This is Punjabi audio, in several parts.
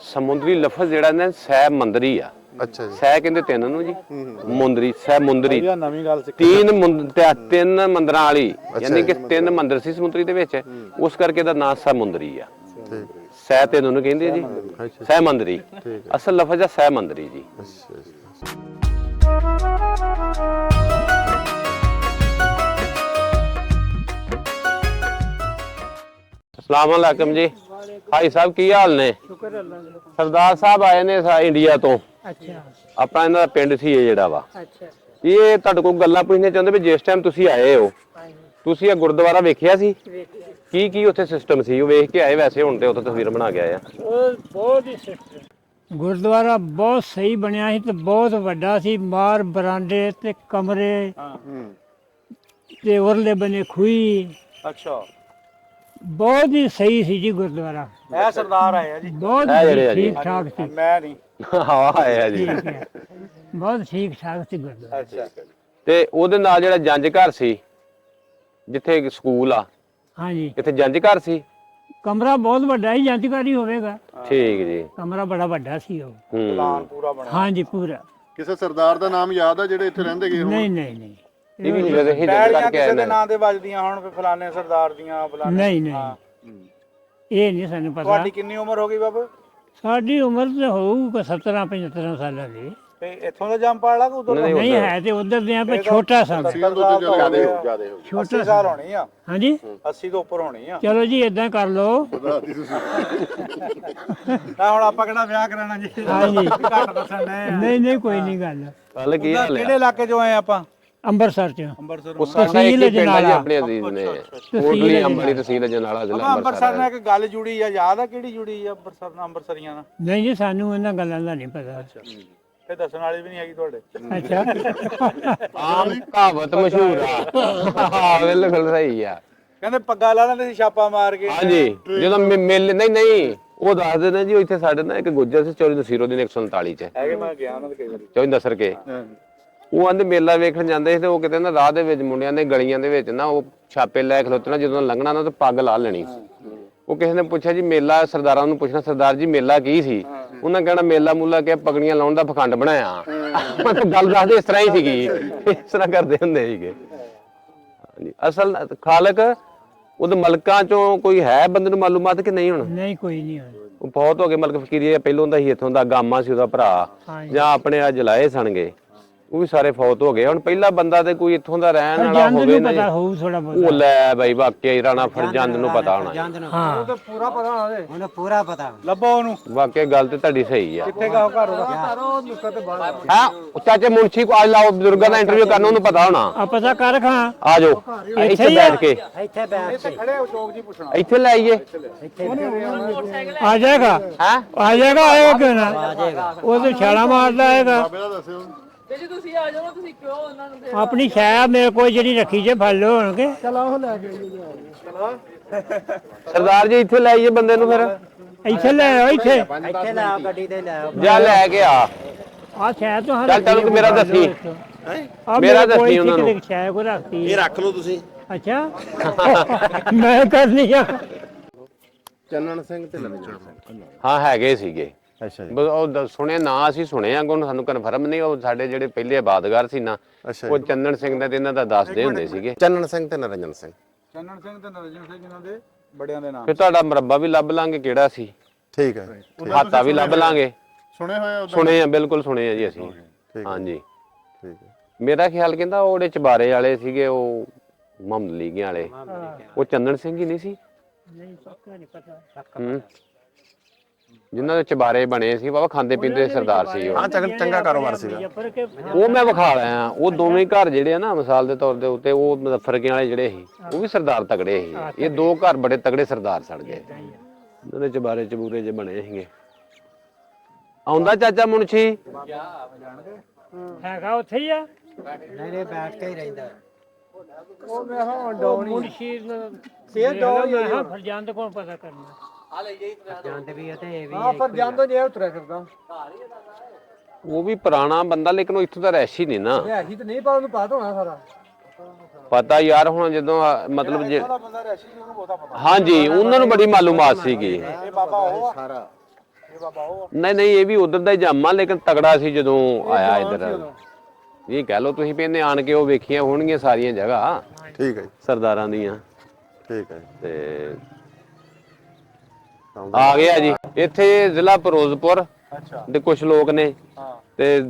ਸਮੁੰਦਰੀ ਲਫ਼ਜ਼ ਜਿਹੜਾ ਨਾ ਸੈ ਮੰਦਰੀ ਆ। ਅੱਛਾ ਜੀ। ਸੈ ਕਹਿੰਦੇ ਤਿੰਨ ਨੂੰ ਜੀ, ਮੁੰਦਰੀ ਸੈ ਮੁੰਦਰੀ ਨਵੀਂ ਗੱਲ ਤਿੰਨ ਮੰਦਰਾਂ ਵਾਲੀ, ਯਾਨੀ ਕਿ ਤਿੰਨ ਮੰਦਰ ਸੀ ਸਮੁੰਦਰੀ ਦੇ ਵਿੱਚ, ਉਸ ਕਰਕੇ ਦਾ ਨਾਮ ਸੈ ਮੁੰਦਰੀ ਆ। ਸੈ ਤਿੰਨ ਨੂੰ ਕਹਿੰਦੇ ਜੀ, ਸੈ ਮੰਦਰੀ ਅਸਲ ਲਫ਼ਜ਼ ਆ ਸੈ ਮੰਦਰੀ ਜੀ। अस्सलाम वालेकुम जी, भाई साहब की हाल ने? सरदार साहब आए ने इंडिया तो। अच्छा। अपना इन्हां दा पिंड सी जिहड़ा वा, अच्छा। ये तुहाडे कोल गल्लां पुछणियां चाहुंदे भी जिस टाइम तुसीं आए हो तुसीं ये गुरुद्वारा वेखिया सी? की उत्थे सिस्टम सी ਉਹ ਵੇਖ ਕੇ ਆਏ? ਵੈਸੇ ਹੁਣ ਤੇ ਉੱਥੇ ਤਸਵੀਰ ਬਣਾ ਕੇ ਆਏ ਆ। ਬਹੁਤ ਹੀ ਸਿਸਟਮ ਗੁਰਦੁਆਰਾ ਬਹੁਤ ਸਹੀ ਬਣਿਆ ਸੀ ਤੇ ਬਹੁਤ ਵੱਡਾ ਸੀ, ਮਾਰ ਬਰਾਂਡੇ ਤੇ ਕਮਰੇ ਤੇ ਉਰਲੇ ਬਨੇ ਖੂਹੀ। ਅੱਛਾ, ਬਹੁਤ ਹੀ ਸਹੀ ਸੀ ਜੀ ਗੁਰਦੁਆਰਾ। ਇਹ ਸਰਦਾਰ ਆਏ ਆ ਜੀ, ਬਹੁਤ ਠੀਕ ਠਾਕ ਸੀ। ਮੈਂ ਨਹੀਂ ਹਾਂ ਆਏ ਆ ਜੀ, ਬਹੁਤ ਠੀਕ ਠਾਕ ਸੀ ਗੁਰਦੁਆਰਾ। ਅੱਛਾ। ਤੇ ਉਹਦੇ ਨਾਲ ਜਿਹੜਾ ਜੰਜ ਘਰ ਸੀ ਜਿੱਥੇ ਸਕੂਲ ਆ, ਹਾਂਜੀ ਇੱਥੇ ਜੰਜ ਘਰ ਸੀ। ਕਮਰਾ ਬਹੁਤ ਵੱਡਾ ਹੀ ਜੰਤਕਾਰੀ ਹੋਵੇਗਾ। ਠੀਕ ਜੀ। ਕਮਰਾ ਬੜਾ ਵੱਡਾ ਸੀ ਉਹ। ਪਲਾਨ ਪੂਰਾ ਬਣਿਆ। ਹਾਂਜੀ ਪੂਰਾ। ਕਿਸੇ ਸਰਦਾਰ ਦਾ ਨਾਮ ਯਾਦ ਆ ਜਿਹੜੇ ਇੱਥੇ ਰਹਿੰਦੇ ਗਏ? ਨਹੀਂ ਨਹੀਂ ਨਹੀਂ ਇਹ ਵੀ ਜਿਹੜੇ ਹਿੱਜਤ ਕਰਕੇ ਕਿਸੇ ਆਏ ਦੇ ਨੇ। ਨਾਂ ਤੇ ਵੱਜਦੀਆਂ ਹੁਣ ਫਲਾਣੇ ਸਰਦਾਰ ਦੀਆਂ ਫਲਾਣੇ। ਨਹੀਂ ਨਹੀਂ ਇਹ ਨਹੀਂ ਸਾਨੂੰ ਪਤਾ। ਤੁਹਾਡੀ ਕਿੰਨੀ ਉਮਰ ਹੋ ਗਈ ਬਾਬਾ? ਸਾਡੀ ਉਮਰ ਤੇ ਹੋਊ 17-75 ਸਾਲਾਂ ਦੀ। ਤੇ ਇੱਥੋਂ ਦਾ ਜੰਪਾਲ ਆ ਕਿ ਉਧਰ? ਨਹੀਂ ਹੈ ਤੇ ਉਧਰ ਦੇ ਆਪੇ ਛੋਟਾ ਸਾਂ। ਛੋਟੇ ਸਾਲ ਹੋਣੀ ਆ। ਹਾਂਜੀ 80 ਤੋਂ ਉੱਪਰ ਹੋਣੀ ਆ। ਚਲੋ ਜੀ ਇਦਾਂ ਕਰ ਲਓ। ਨਾ ਹੁਣ ਆਪਾਂ ਕਿਹੜਾ ਵਿਆਹ ਕਰਾਣਾ ਜੀ? ਹਾਂਜੀ ਘੱਟ ਦੱਸਣ ਨੇ। ਨਹੀਂ ਨਹੀਂ ਕੋਈ ਨਹੀਂ ਗੱਲ। ਕੱਲ ਕੀ ਹਾਲ ਕਿਹੜੇ ਹੈ? ਇਲਾਕੇ ਚੋਂ ਆਏ ਆਪਾਂ? ਅੰਮ੍ਰਿਤਸਰ ਚ। ਅੰਮ੍ਰਿਤਸਰ। ਉਹ ਸਾਡਾ ਇੱਕ ਹੀ ਪਿੰਡ ਆ ਜੀ, ਆਪਣੇ ਅਜ਼ੀਜ਼ ਨੇ। ਕੋਟਲੀ ਅੰਬਲੀ ਤਹਿਸੀਲ ਅਜਨਾਲਾ ਜ਼ਿਲ੍ਹਾ ਅੰਮ੍ਰਿਤਸਰ ਨਾਲ ਇੱਕ ਗੱਲ ਜੁੜੀ ਆ, ਯਾਦ ਆ ਕਿਹੜੀ ਜੁੜੀ ਆ ਅੰਮ੍ਰਿਤਸਰ ਨਾਲ, ਅੰਮ੍ਰਿਤਸਰੀਆਂ ਨਾਲ? ਨਹੀਂ ਜੀ ਸਾਨੂੰ ਇਹਨਾਂ ਗੱਲਾਂ ਦਾ ਨਹੀਂ ਪਤਾ। ਤੇ ਦੱਸਣ ਵਾਲੀ ਵੀ ਨਹੀਂ ਹੈਗੀ ਤੁਹਾਡੇ। ਅੱਛਾ। ਆਮ ਕਹਾਵਤ ਮਸ਼ਹੂਰ ਆ। ਹਾਂ ਬਿਲਕੁਲ ਸਹੀ ਆ। ਕਹਿੰਦੇ ਪੱਗਾ ਲਾ ਲੈਂਦੇ ਸੀ ਛਾਪਾ ਮਾਰ ਕੇ। ਹਾਂਜੀ ਜਦੋਂ ਮੇਲੇ ਨਹੀਂ ਉਹ ਦੱਸਦੇ ਨੇ ਜੀ, ਇੱਥੇ ਸਾਡੇ ਨਾਲ ਇੱਕ ਗੁੱਜਰ ਸੀ ਚੌਰੀ ਨਸੀਰੁੱਦੀਨ 139 ਚ ਹੈਗੇ, ਮੈਂ ਗਿਆ ਉਹਨਾਂ ਦੇ ਕਈ ਵਾਰੀ। ਚੌਰੀ ਨਸਰ ਕੇ। ਉਹ ਆਂਦੇ ਮੇਲਾ ਵੇਖਣ ਜਾਂਦੇ ਸੀ ਤੇ ਉਹ ਕਿਤੇ ਨਾ ਰਾਹ ਦੇ ਵਿੱਚ ਮੁੰਡਿਆਂ ਦੇ ਗਲੀਆਂ ਦੇ ਵਿੱਚ ਨਾ ਉਹ ਛਾਪੇ ਲੈ ਖਲੋਤਣਾ, ਜਦੋਂ ਲੰਘਣਾ ਨਾ ਤੇ ਪੱਗ ਲਾ ਲੈਣੀ। ਉਹ ਕਿਸੇ ਨੇ ਪੁੱਛਿਆ ਜੀ ਮੇਲਾ, ਸਰਦਾਰਾਂ ਨੂੰ ਪੁੱਛਣਾ ਸਰਦਾਰ ਜੀ ਮੇਲਾ ਕੀ ਸੀ? ਉਹਨਾਂ ਕਹਿਣਾ ਮੇਲਾ ਮੂਲਾ ਕਿ ਪਗੜੀਆਂ ਲਾਉਣ ਦਾ ਪਖੰਡ ਬਣਾਇਆ। ਮਤਲਬ ਗੱਲ ਦੱਸਦੇ ਇਸ ਤਰ੍ਹਾਂ ਹੀ ਸੀਗੀ, ਇਸ ਤਰ੍ਹਾਂ ਕਰਦੇ ਹੁੰਦੇ ਸੀਗੇ। ਹਾਂਜੀ ਅਸਲ ਖਾਲਕ ਉਹਦੇ ਮਲਕਾਂ ਚੋਂ ਕੋਈ ਹੈ ਬੰਦੇ ਨੂੰ ਮਾਲੂਮਾਤ ਕਿ ਨਹੀਂ? ਹੁਣ ਨਹੀਂ ਕੋਈ ਨਹੀਂ। ਉਹ ਬਹੁਤ ਹੋ ਗਏ ਮਲਕ ਫਕੀਰੀ ਪਹਿਲੋਂ ਦਾ ਹੀ ਇੱਥੋਂ ਦਾ ਗਾਮਾ ਸੀ ਉਹਦਾ ਭਰਾ, ਜਾਂ ਆਪਣੇ ਆ ਜਲਾਏ ਸਣਗੇ, ਉਹ ਵੀ ਸਾਰੇ ਫੌਤ ਹੋ ਗਏ। ਹੁਣ ਪਹਿਲਾ ਬੰਦਾ ਤੇ ਕੋਈ ਇੱਥੋਂ ਦਾ ਰਹਿਣ ਵਾਲਾ ਹੋਵੇ ਨਾ, ਪਤਾ ਹੋਊ ਥੋੜਾ ਬਹੁਤ। ਉਹ ਲੈ ਬਾਈ ਵਾਕਿਆ ਹੀ ਰਾਣਾ ਫਰਜੰਦ ਨੂੰ ਪਤਾ ਹੋਣਾ। ਹਾਂ ਉਹ ਪੂਰਾ ਪਤਾ ਹੋਵੇ, ਉਹਨੂੰ ਪੂਰਾ ਪਤਾ। ਲੱਭੋ ਉਹਨੂੰ। ਵਾਕਿਆ ਗੱਲ ਤੇ ਤੁਹਾਡੀ ਸਹੀ ਆ। ਕਿੱਥੇ ਗਾ ਘਰ ਉਹਦਾ? ਹਾਂ ਚਾਚੇ ਮੁਨਸ਼ੀ ਕੋ ਅੱਜ ਲਾਓ, ਬਜ਼ੁਰਗਾਂ ਦਾ ਇੰਟਰਵਿਊ ਕਰਨਾ, ਉਹਨੂੰ ਪਤਾ ਹੋਣਾ। ਆ ਪਤਾ ਕਰ ਖਾਂ। ਆ ਜਾਓ ਇੱਥੇ ਬੈਠ ਕੇ, ਇੱਥੇ ਬੈਠ ਕੇ ਖੜੇ ਹੋ ਚੌਕ ਜੀ ਪੁੱਛਣਾ। ਇੱਥੇ ਲੈ ਆਈਏ। ਆ ਜਾਏਗਾ। ਹੈ ਆ ਜਾਏਗਾ। ਆਏਗਾ ਕਿਉਂ ਨਾ? ਉਹ ਤੇ ਛਾਲਾ ਮਾਰਦਾ ਆਏਗਾ। ਜੀ ਤੁਸੀਂ ਆ ਜਾਓ, ਤੁਸੀਂ ਕਿਉਂ ਉਹਨਾਂ ਨੂੰ ਆਪਣੀ ਛਾਇਆ ਮੇਰੇ ਕੋਲ ਜਿਹੜੀ ਰੱਖੀ ਜੇ ਫੜ ਲਓ ਹੋਣਗੇ। ਸਰਦਾਰ ਜੀ ਇੱਥੇ ਲੈ ਆਈਏ ਬੰਦੇ ਨੂੰ, ਫਿਰ ਇੱਥੇ ਲੈ ਆਓ। ਇੱਥੇ ਇੱਥੇ ਲੈ ਆਓ, ਗੱਡੀ ਤੇ ਲੈ ਆਓ। ਜਾ ਲੈ ਕੇ ਆ। ਆ ਛਾਇਆ ਤੋਂ ਚੱਲ ਤੈਨੂੰ ਮੇਰਾ ਦੱਸੀ, ਮੇਰਾ ਦੱਸੀ ਉਹਨਾਂ ਨੂੰ। ਛਾਇਆ ਕੋ ਰੱਖਤੀ। ਇਹ ਰੱਖ ਲਓ ਤੁਸੀਂ। ਅੱਛਾ ਮੈਂ ਕਰਨੀ ਆ। ਚੰਨਣ ਸਿੰਘ ਤੇ ਨਵਜੋਤ ਸਿੰਘ। ਹਾਂ ਹੈਗੇ ਸੀਗੇ। ਅੱਛਾ ਜੀ। ਉਹ ਸੁਣੇ ਨਾ ਅਸੀਂ ਸੁਣੇ ਆ, ਸਾਨੂੰ ਕਨਫਰਮ ਨਹੀਂ। ਉਹ ਸਾਡੇ ਜਿਹੜੇ ਪਹਿਲੇ ਆਬਾਦਗਾਰ ਸੀ ਨਾ, ਉਹ ਚੰਨਣ ਸਿੰਘ ਦਾ ਤੇ ਇਹਨਾਂ ਦਾ ਦੱਸਦੇ ਹੁੰਦੇ ਸੀਗੇ। ਚੰਨਣ ਸਿੰਘ ਤੇ ਨਰਜਨ ਸਿੰਘ। ਚੰਨਣ ਸਿੰਘ ਤੇ ਨਰਜਨ ਸਿੰਘ ਇਹਨਾਂ ਦੇ ਬੜਿਆਂ ਦੇ ਨਾਮ। ਫਿਰ ਤੁਹਾਡਾ ਮਰੱਬਾ ਵੀ ਲੱਭ ਲਾਂਗੇ ਕਿਹੜਾ ਸੀ, ਠੀਕ ਹੈ। ਹਾਤਾ ਵੀ ਲੱਭ ਲਾਂਗੇ। ਸੁਣੇ ਹੋਏ ਸੁਣੇ ਆ, ਬਿਲਕੁਲ ਸੁਣੇ ਆ ਜੀ ਅਸੀਂ। ਹਾਂਜੀ ਠੀਕ ਹੈ। ਮੇਰਾ ਖਿਆਲ ਕਹਿੰਦਾ ਉਹ ਜਿਹੜੇ ਚਬਾਰੇ ਵਾਲੇ ਸੀਗੇ, ਉਹ ਮੁਹੰਮਦ ਲੀਗਿਆਂ ਵਾਲੇ, ਉਹ ਚੰਨਣ ਸਿੰਘ ਹੀ ਨਹੀਂ ਸੀ? ਨਹੀਂ ਪੱਕਾ ਨਹੀਂ ਪਤਾ। ਜਿਨ੍ਹਾਂ ਦੇ ਚਬਾਰੇ ਬਣੇ ਸੀ, ਬਾਬਾ ਖਾਂਦੇ ਪੀਂਦੇ ਸਰਦਾਰ ਸੀ ਉਹ। ਹਾਂ ਚੰਗਾ ਕਾਰੋਬਾਰ ਸੀਗਾ ਉਹ ਮੈਂ ਵਿਖਾ ਰਿਹਾ। ਉਹ ਦੋਵੇਂ ਘਰ ਜਿਹੜੇ ਆ ਨਾ, ਮਿਸਾਲ ਦੇ ਤੌਰ ਦੇ ਉੱਤੇ, ਉਹ ਮੁਜ਼ੱਫਰਕਿਆਂ ਵਾਲੇ ਜਿਹੜੇ ਸੀ, ਉਹ ਵੀ ਸਰਦਾਰ ਤਗੜੇ ਸੀ। ਇਹ ਦੋ ਘਰ ਬੜੇ ਤਗੜੇ ਸਰਦਾਰ ਸੜ ਗਏ, ਉਹਨਾਂ ਦੇ ਚਬਾਰੇ ਚਬੂਰੇ ਜੇ ਬਣੇ ਸੀਗੇ। ਆਉਂਦਾ ਚਾਚਾ ਮੁਨਸ਼ੀ ਹੈਗਾ ਉੱਥੇ ਹੀ ਆ। ਨਹੀਂ ਬੈਠ ਕੇ ਹੀ ਰਹਿੰਦਾ। ਉਹ ਮੈਂ ਹਾਂ ਡੌਣੀ ਮੁਨਸ਼ੀ ਸੇਧ ਡੌਣੀ ਹਾਂ ਫਰਜੰਦ ਕੋਲ ਪਤਾ ਕਰਨਾ। ਜਾਂਦੇ ਵੀ ਤੇ ਇਹ ਵੀ ਹਾਂ, ਪਰ ਜਾਂਦੋ ਜੇ ਉਤਰਿਆ ਫਿਰਦਾ। ਉਹ ਵੀ ਪੁਰਾਣਾ ਬੰਦਾ, ਲੇਕਿਨ ਉਹ ਇੱਥੋਂ ਦਾ ਰਹਿਸ਼ੀ ਨਹੀਂ ਨਾ। ਰਿਹਾਇਸ਼ੀ ਤੇ ਨਹੀਂ, ਪਰ ਉਹਨੂੰ ਪਤਾ ਹੋਣਾ ਸਾਰਾ। ਪਤਾ ਯਾਰ ਹੁਣ ਜਦੋਂ ਮਤਲਬ ਜੇ ਬੰਦਾ ਰਿਹਾਇਸ਼ੀ ਉਹਨੂੰ ਬਹੁਤਾ ਪਤਾ। ਹਾਂਜੀ ਉਹਨਾਂ ਨੂੰ ਬੜੀ ਮਾਲੂਮਾਤ ਸੀਗੀ। ਇਹ ਬਾਬਾ ਉਹ ਸਾਰਾ ਨਹੀਂ ਨਹੀਂ, ਇਹ ਵੀ ਉਧਰ ਦਾ ਹੀ ਜਾਮਾ, ਲੇਕਿਨ ਤਗੜਾ ਸੀ ਜਦੋਂ ਆਇਆ ਇੱਧਰ। ਇਹ ਕਹਿ ਲਓ ਤੁਸੀਂ ਵੀ ਇਹਨੇ ਆਣ ਕੇ ਉਹ ਵੇਖੀਆਂ ਹੋਣਗੀਆਂ ਸਾਰੀਆਂ ਜਗ੍ਹਾ ਠੀਕ ਹੈ ਜੀ, ਸਰਦਾਰਾਂ ਦੀਆਂ। ਠੀਕ ਹੈ ਜੀ। ਤੇ ਆ ਗਿਆ ਜੀ ਇੱਥੇ ਜ਼ਿਲ੍ਹਾ ਫਿਰੋਜ਼ਪੁਰ ਦੇ ਕੁਝ ਲੋਕ ਨੇ ਤੇ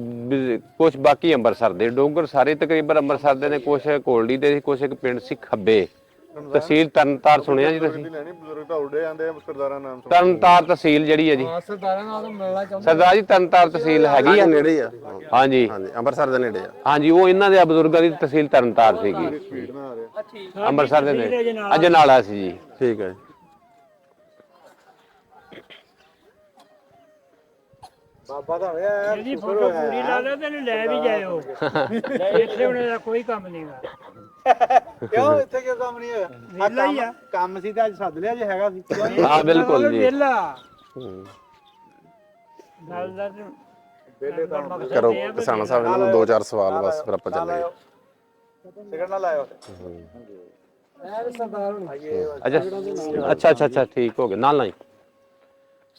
ਕੁਝ ਬਾਕੀ ਅੰਮ੍ਰਿਤਸਰ ਦੇ ਡੋਂਗਰ ਸਾਰੇ ਤਕਰੀਬਨ ਅੰਮ੍ਰਿਤਸਰ ਦੇ ਨੇ, ਕੁਝ ਕੋਲਡੀ ਦੇ, ਕੁਝ ਇੱਕ ਪਿੰਡ ਸੀ ਖੱਬੇ, ਤਹਿਸੀਲ ਤਰਨਤਾਰ ਸੁਣਿਆ ਜੀ ਤੁਸੀਂ? ਲੈਣੀ ਬਜ਼ੁਰਗ ਤਾਂ ਉੱਡੇ ਜਾਂਦੇ ਆ ਸਰਦਾਰਾਂ ਨਾਮ ਸੁਣ। ਤਰਨਤਾਰ ਤਹਿਸੀਲ ਜਿਹੜੀ ਹੈ ਜੀ, ਸਰਦਾਰਾਂ ਨਾਲ ਮਿਲਣਾ ਚਾਹੁੰਦਾ। ਸਰਦਾਰ ਜੀ ਤਰਨਤਾਰ ਤਹਿਸੀਲ ਹੈਗੀ ਆ? ਨੇੜੇ ਹੀ ਆ। ਹਾਂਜੀ ਹਾਂਜੀ, ਅੰਮ੍ਰਿਤਸਰ ਦੇ ਨੇੜੇ ਆ। ਹਾਂਜੀ, ਉਹ ਇਹਨਾਂ ਦੇ ਬਜ਼ੁਰਗਾਂ ਦੀ ਤਹਿਸੀਲ ਤਰਨਤਾਰ ਸੀਗੀ, ਸਪੀਡ ਨਾਲ ਆ ਰਿਹਾ। ਅੰਮ੍ਰਿਤਸਰ ਦੇ ਨੇ ਅਜਨਾਲਾ ਸੀ ਜੀ। ਠੀਕ ਹੈ ਜੀ। ਬਾਬਾ ਤਾਂ ਹੋਇਆ ਇਹਦੀ ਫੋਟੋ ਪੂਰੀ ਲਾ ਲਓ ਤੇ ਇਹਨੂੰ ਲੈ ਵੀ ਜਾਇਓ। ਇੱਥੇ ਉਹਨਾਂ ਦਾ ਕੋਈ ਕੰਮ ਨਹੀਂਗਾ। ਕਿਉਂ ਇੱਥੇ ਕਿਉਂ ਕੰਮ ਨਹੀਂ ਹੋਇਆ? ਵਿਹਲਾ ਹੀ ਆ। ਕੰਮ ਸੀ ਤਾਂ ਅੱਜ ਸੱਦ ਲਿਆ ਜੇ ਹੈਗਾ ਸੀ। ਹਾਂ ਬਿਲਕੁਲ ਜੀ। ਵਿਹਲਾ ਗੱਲ ਦਾ ਤੇ ਕਰੋ ਕਿਸਾਨ ਸਾਹਿਬ ਇਹਨਾਂ ਨੂੰ 2-4 ਸਵਾਲ ਬਸ, ਫਿਰ ਆਪਾਂ ਚੱਲਾਂਗੇ। ਸਿਗਨਲ ਨਾਲ ਆਇਓ। ਅੱਛਾ ਠੀਕ ਹੋ ਗਿਆ। ਨਾਲ ਨਹੀਂ